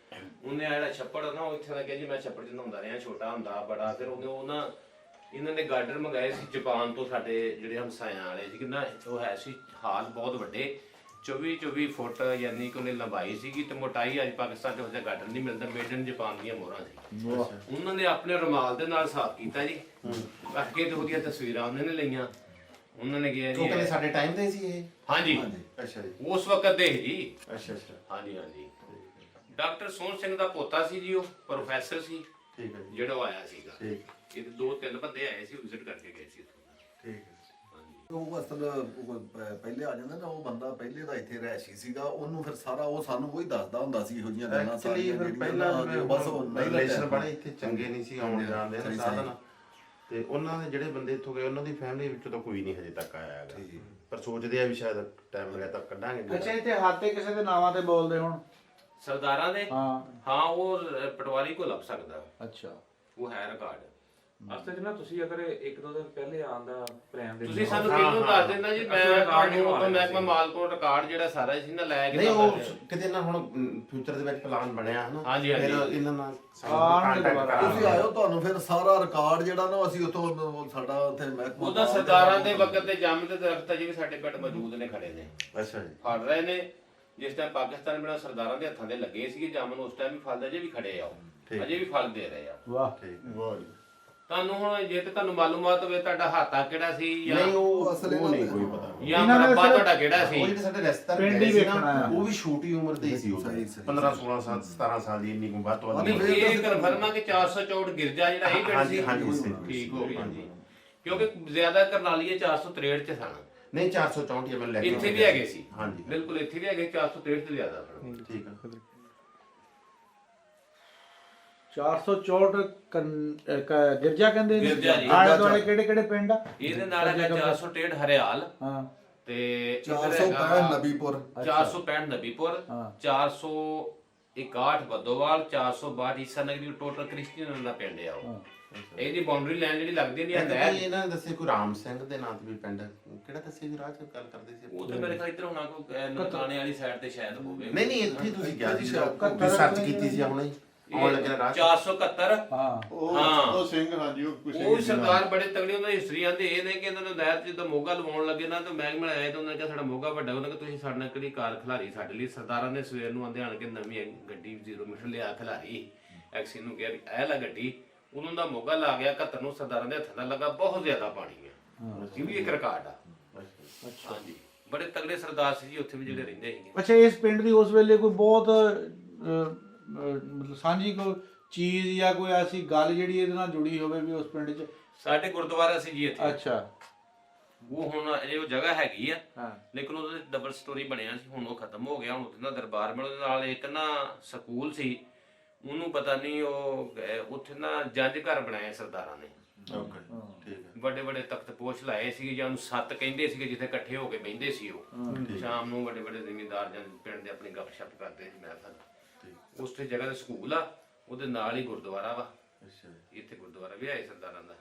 ਉਹਨੇ ਆ ਜਿਹੜਾ ਛੱਪੜ ਆ ਨਾ, ਉਹ ਇੱਥੇ ਦਾ ਕਿਹਾ ਜੀ ਮੈਂ ਛੱਪੜ 'ਚ ਨਹਾਉਂਦਾ ਰਿਹਾ, ਛੋਟਾ ਹੁੰਦਾ ਬੜਾ। ਫਿਰ ਉਹ ਨਾ ਇਹਨਾਂ ਨੇ ਗਾਰਡਨ ਮੰਗਾਏ ਸੀ ਜਾਪਾਨ ਤੋਂ, ਸਾਡੇ ਜਿਹੜੇ ਹਮਸਾਇਆਂ ਵਾਲੇ ਸੀ, ਕਿੰਨਾ ਉਹ ਹੈ ਸੀ ਹਾਲ ਬਹੁਤ ਵੱਡੇ, 24 ਫੁੱਟ ਯਾਨੀ ਕਿ ਉਹਨੇ ਲੰਬਾਈ ਸੀਗੀ, ਤੇ ਮੋਟਾਈ ਅੱਜ ਪਾਕਿਸਤਾਨ 'ਚ ਉਹ ਜਿਹਾ ਗਾਰਡਨ ਨਹੀਂ ਮਿਲਦਾ, ਮੇਡ ਇਨ ਜਾਪਾਨ ਦੀਆਂ ਮੋਹਰਾਂ ਸੀ। ਉਹਨਾਂ ਨੇ ਆਪਣੇ ਰੁਮਾਲ ਦੇ ਨਾਲ ਸਾਫ਼ ਕੀਤਾ ਜੀ, ਅੱਗੇ ਤੇ ਉਹਦੀਆਂ ਤਸਵੀਰਾਂ ਉਹਨਾਂ ਨੇ ਲਈਆਂ। ਉਹਨਾਂ ਨੇ ਕਿਹਾ ਜੀ ਸਾਡੇ ਟਾਈਮ ਦੇ ਸੀ ਇਹ? ਹਾਂਜੀ, ਅੱਛਾ ਜੀ, ਉਸ ਵਕਤ ਦੇ ਜੀ। ਅੱਛਾ ਅੱਛਾ, ਹਾਂਜੀ ਹਾਂਜੀ। ਡਾਕਟਰ ਸੋਹਣ ਸਿੰਘ ਦਾ ਪੋਤਾ ਸੀ ਜੀ, ਉਹ ਪ੍ਰੋਫੈਸਰ ਸੀ। ਠੀਕ ਹੈ ਜੀ, ਜਿਹੜਾ ਉਹ ਆਇਆ ਸੀਗਾ। ਠੀਕ ਇਹ 2-3 ਬੰਦੇ ਆਏ ਸੀ, ਵਿਜ਼ਿਟ ਕਰਕੇ ਗਏ ਸੀ ਉੱਥੋਂ। ਠੀਕ ਹੈ। ਉਹ ਅਸਲ ਪਹਿਲੇ ਆ ਜਾਂਦਾ ਨਾ, ਉਹ ਬੰਦਾ ਪਹਿਲੇ ਦਾ ਇੱਥੇ ਰਹਿਸ਼ੀ ਸੀਗਾ, ਉਹਨੂੰ ਫਿਰ ਸਾਰਾ ਉਹ ਸਾਨੂੰ ਉਹੀ ਦੱਸਦਾ ਹੁੰਦਾ ਸੀ ਇਹੋ ਜਿਹੀਆਂ ਗੱਲਾਂ ਸਾਰੀਆਂ ਜਿਹੜੀਆਂ ਬਸ ਉਹ ਨਹੀਂ ਰਿਲੇਸ਼ਨ ਬੜੇ ਇੱਥੇ ਚੰਗੇ ਨਹੀਂ ਸੀ ਆਉਣ ਜਾਣ ਦੇ ਸਾਧਨ, ਤੇ ਉਹਨਾਂ ਦੇ ਜਿਹੜੇ ਬੰਦੇ ਇੱਥੋਂ ਗਏ ਉਹਨਾਂ ਦੀ ਫੈਮਿਲੀ ਵਿੱਚੋਂ ਤਾਂ ਕੋਈ ਨਹੀਂ ਹਜੇ ਤੱਕ ਆਇਆ ਹੈਗਾ, ਪਰ ਸੋਚਦੇ ਆ ਵੀ ਸ਼ਾਇਦ ਟਾਈਮ ਮਿਲਿਆ ਤਾਂ ਕੱਢਾਂਗੇ। ਅੱਛਾ, ਇੱਥੇ ਹਾਤੇ ਕਿਸੇ ਦੇ ਨਾਵਾਂ ਤੇ ਬੋਲਦੇ ਹੁਣ? ਸਰਦਾਰਾਂ ਦੇ ਹਾਂ, ਉਹ ਪਟਵਾਰੀ ਕੋ ਲੱਭ ਸਕਦਾ। ਅੱਛਾ, ਉਹ ਹੈ ਰਿਕਾਰਡ। ਅਸਲ 'ਚ ਨਾ ਤੁਸੀਂ ਅਗਰ 1-2 ਦਿਨ ਪਹਿਲੇ ਆਉਣ ਦਾ ਪਲਾਨ ਦੇ ਤੁਸੀਂ ਸਾਨੂੰ ਕਿਹਨੂੰ ਦੱਸ ਦਿੰਦਾ ਜੀ, ਮੈਂ ਤੁਹਾਨੂੰ ਮਹਿਕਮਾ ਮਾਲ ਤੋਂ ਰਿਕਾਰਡ ਜਿਹੜਾ ਸਾਰਾ ਸੀ ਨਾ ਲੈ ਕੇ ਨਹੀਂ ਉਹ ਕਿਤੇ ਨਾ ਹੁਣ ਫਿਊਚਰ ਦੇ ਵਿੱਚ ਪਲਾਨ ਬਣਿਆ ਹਨਾ, ਹਾਂਜੀ, ਹਾਂਜੀ। ਫਿਰ ਇਹਨਾਂ ਨਾਲ ਕੰਟੈਕਟ ਕਰਾਂਗੇ। ਤੁਸੀਂ ਆਇਓ, ਤੁਹਾਨੂੰ ਫਿਰ ਸਾਰਾ ਰਿਕਾਰਡ ਜਿਹੜਾ ਨਾ ਅਸੀਂ ਉੱਥੋਂ ਸਾਡਾ ਉੱਥੇ ਮਹਿਕਮਾ ਉਹਦਾ ਸਰਦਾਰਾਂ ਦੇ ਵਕਤ ਦੇ ਜੰਮ ਦੇ ਦਰਖਤ ਜੀ ਵੀ ਸਾਡੇ ਪਿੰਡ ਮੌਜੂਦ ਨੇ, ਖੜੇ ਨੇ, ਅੱਛਾ ਜੀ, ਫੜ ਰਹੇ ਨੇ। ਜਿਸ ਟਾਈਮ ਪਾਕਿਸਤਾਨ ਬਿਨਾਂ ਸਰਦਾਰਾਂ ਦੇ ਹੱਥਾਂ ਦੇ ਲੱਗੇ ਸੀਗੇ ਜਾਮਨ, ਉਸ ਟਾਈਮ ਵੀ ਫਲਦੇ, ਅਜੇ ਵੀ ਖੜੇ ਆ ਉਹ, ਅਜੇ ਵੀ ਫਲ ਦੇ ਰਹੇ ਆ। ਵਾਹ ਵਾਹ ਜੀ। ਤੁਹਾਨੂੰ ਹੁਣ ਜੇ ਤੇ ਤੁਹਾਨੂੰ ਮਾਲੂਮਾਤ ਹੋਵੇ ਤੁਹਾਡਾ ਹਾਤਾ ਕਿਹੜਾ ਸੀ ਜਾਂ ਨਹੀਂ ਉਹ ਨਹੀਂ ਕੋਈ ਪਤਾ। ਜਾਂ ਮਰੱਬਾ ਤੁਹਾਡਾ ਕਿਹੜਾ ਸੀ। ਉਹ ਜਿਹੜੇ ਸਾਡੇ ਰਿਸ਼ਤੇਦਾਰ ਪਿੰਡ ਹੀ ਗਏ ਸੀ ਨਾ, ਵੇਖਣਾ ਆ। ਉਹ ਵੀ ਛੋਟੀ ਉਮਰ ਦੇ ਹੀ ਸੀ, ਉਹ 15-16 ਸਾਲ 17 ਸਾਲ ਦੀ, ਇੰਨੀ ਕੁ ਬਾਤ ਤੋਂ ਨਹੀਂ, ਇਹ ਕਨਫਰਮ ਆ ਕਿ 464 ਗਿਰਜਾ ਜਿਹੜਾ ਇਹ ਪਿੰਡ ਸੀ। ਹਾਂਜੀ, ਠੀਕ ਹੋ ਗਿਆ ਜੀ, ਕਿਉਂਕਿ ਜ਼ਿਆਦਾ ਕਰਨਾਲੀਏ 463 ਚ ਸਨ। ਨਹੀਂ 464 ਮੈਂ ਲੈ ਕੇ ਇੱਥੇ ਵੀ ਹੈਗੇ ਸੀ। ਹਾਂਜੀ ਬਿਲਕੁਲ, ਇੱਥੇ ਵੀ ਹੈਗੇ, 463 ਤੋਂ ਜ਼ਿਆਦਾ ਸਨ। ਠੀਕ ਆ। 464 ਗਿਰਜਾ ਕਹਿੰਦੇ ਨੇ? ਗਿਰਜਾ ਜੀ। ਆਲੇ ਦੁਆਲੇ ਕਿਹੜੇ ਕਿਹੜੇ ਪਿੰਡ ਆ? ਇਹਦੇ ਨਾਲ ਹੈਗਾ 463 ਹਰਿਆਲ, ਹਾਂ, ਤੇ 465 ਨਬੀਪੁਰ, 465 ਨਬੀਪੁਰ, 461 ਬੱਦੋਵਾਲ, 462 ਈਸਾ ਨਗਰੀ, ਟੋਟਲ ਕ੍ਰਿਸਚੀਅਨ ਦਾ ਪਿੰਡ ਆ ਉਹ। ਇਹਦੀ ਬਾਉਂਡਰੀ ਲਾਈਨ ਜਿਹੜੀ ਲੱਗਦੀ ਨਹੀਂ ਹੈ, ਇਹਨਾਂ ਨੇ ਦੱਸੇ ਕੋਈ ਰਾਮ ਸਿੰਘ ਦੇ ਨਾਂ ਤੇ ਵੀ ਪਿੰਡ ਕਿਹੜਾ ਦੱਸੇ ਵੀ ਰਾਹ ਚ ਗੱਲ ਕਰਦੇ ਸੀ? ਉਹ ਤੇ ਮੇਰੇ ਖਿਆਲ ਇੱਧਰ ਹੋਣਾ, ਕੋਈ ਨਨਕਾਣੇ ਵਾਲੀ ਸਾਈਡ ਤੇ ਸ਼ਾਇਦ ਹੋਵੇ। ਨਹੀਂ ਨਹੀਂ, ਇੱਥੇ ਤੁਸੀਂ ਕਿਹਾ ਸੀ ਸਰਚ ਕੀਤੀ ਸੀ ਹੁਣੇ ਆਉਣ ਲੱਗੇ ਰਾਹ 471। ਹਾਂ, ਉਹ ਸਿੰਘ, ਹਾਂਜੀ ਉਹ ਸਰਦਾਰ ਬੜੇ ਤਗੜੇ, ਉਹਨਾਂ ਦੀ ਹਿਸਟਰੀ ਆਂਦੇ ਇਹ ਨੇ ਕਿ ਇਹਨਾਂ ਨੂੰ ਨਹਿਰ 'ਚ ਜਦੋਂ ਮੋਗਾ ਲਵਾਉਣ ਲੱਗੇ ਨਾ, ਤੇ ਮਹਿਕਮੇ ਆਏ ਤਾਂ ਉਹਨਾਂ ਨੇ ਕਿਹਾ ਸਾਡਾ ਮੋਗਾ ਵੱਡਾ, ਉਹਨਾਂ ਕਿ ਤੁਸੀਂ ਸਾਡੇ ਨਾਲ ਕਿਹੜੀ ਕਾਰ ਖਿਲਾਰੀ ਸਾਡੇ ਲਈ। ਸਰਦਾਰਾਂ ਨੇ ਸਵੇਰ ਨੂੰ ਆਂਦੇ ਆਣ ਕੇ ਨਵੀਂ ਗੱਡੀ 0 ਮੀਟਰ ਲਿਆ ਖਿਲਾਰੀ, ਐਕਸੀ ਨੂੰ ਕਿਹਾ ਇਹ ਲੈ ਗੱਡੀ, ਉਹਨਾਂ ਦਾ ਮੋਗਾ ਲਾ ਗਿਆ 71 ਨੂੰ, ਸਰਦਾਰਾਂ ਦੇ ਹੱਥਾਂ ਦਾ ਲੱਗਾ, ਬਹੁਤ ਜ਼ਿਆਦਾ ਪਾਣੀ ਹੈ। ਇਹ ਵੀ ਇੱਕ ਰਿਕਾਰਡ ਆ। ਹਾਂਜੀ, ਬੜੇ ਤਗੜੇ ਸਰਦਾਰ ਸੀ ਜੀ ਉੱਥੇ ਵੀ ਜਿਹੜੇ ਰਹਿੰਦੇ ਸੀਗੇ। ਅੱਛਾ, ਇਸ ਪਿੰਡ ਦੀ ਉਸ ਵੇਲੇ ਕੋਈ ਬਹੁਤ ਮਤਲਬ ਸਾਂਝੀ ਕੋਈ ਚੀਜ਼ ਜਾਂ ਕੋਈ ਐਸੀ ਗੱਲ ਜਿਹੜੀ ਇਹਦੇ ਨਾਲ ਜੁੜੀ ਹੋਵੇ ਵੀ ਉਸ ਪਿੰਡ 'ਚ? ਸਾਡੇ ਗੁਰਦੁਆਰਾ ਸੀ ਜੀ ਇੱਥੇ। ਅੱਛਾ, ਉਹ ਹੁਣ ਅਜੇ ਉਹ ਜਗ੍ਹਾ ਹੈਗੀ ਆ, ਹਾਂ, ਲੇਕਿਨ ਉਹਦੇ ਡਬਲ ਸਟੋਰੀ ਬਣਿਆ ਸੀ, ਹੁਣ ਉਹ ਖਤਮ ਹੋ ਗਿਆ। ਹੁਣ ਉੱਥੇ ਨਾ ਦਰਬਾਰ ਮਿਲ, ਉਹਦੇ ਨਾਲ ਇੱਕ ਨਾ ਸਕੂਲ ਸੀ, ਉਹਨੂੰ ਪਤਾ ਨਹੀਂ ਉਹ ਉੱਥੇ ਨਾ ਜੰਜ ਘਰ ਬਣਾਏ ਸਰਦਾਰਾਂ ਨੇ। ਓਕੇ, ਠੀਕ ਹੈ। ਵੱਡੇ ਵੱਡੇ ਤਖਤ ਪੋਸ਼ ਲਾਏ ਸੀਗੇ, ਜਾਂ ਉਹਨੂੰ ਸੱਤ ਕਹਿੰਦੇ ਸੀਗੇ, ਜਿੱਥੇ ਇਕੱਠੇ ਹੋ ਕੇ ਬਹਿੰਦੇ ਸੀ ਉਹ। ਸ਼ਾਮ ਨੂੰ ਵੱਡੇ ਵੱਡੇ ਜ਼ਿਮੀਂਦਾਰ ਜਾਂ ਪਿੰਡ ਦੇ ਆਪਣੀ ਗੱਪਸ਼ਪ ਕਰਦੇ ਸੀ। ਮੈਂ ਉਸ ਤੇ ਜਗ੍ਹਾ ਤੇ ਸਕੂਲ ਆ, ਉਹਦੇ ਨਾਲ ਹੀ ਗੁਰਦੁਆਰਾ ਵਾ। ਇੱਥੇ ਗੁਰਦੁਆਰਾ ਵੀ ਹੈ ਸਰਦਾਰਾਂ ਦਾ।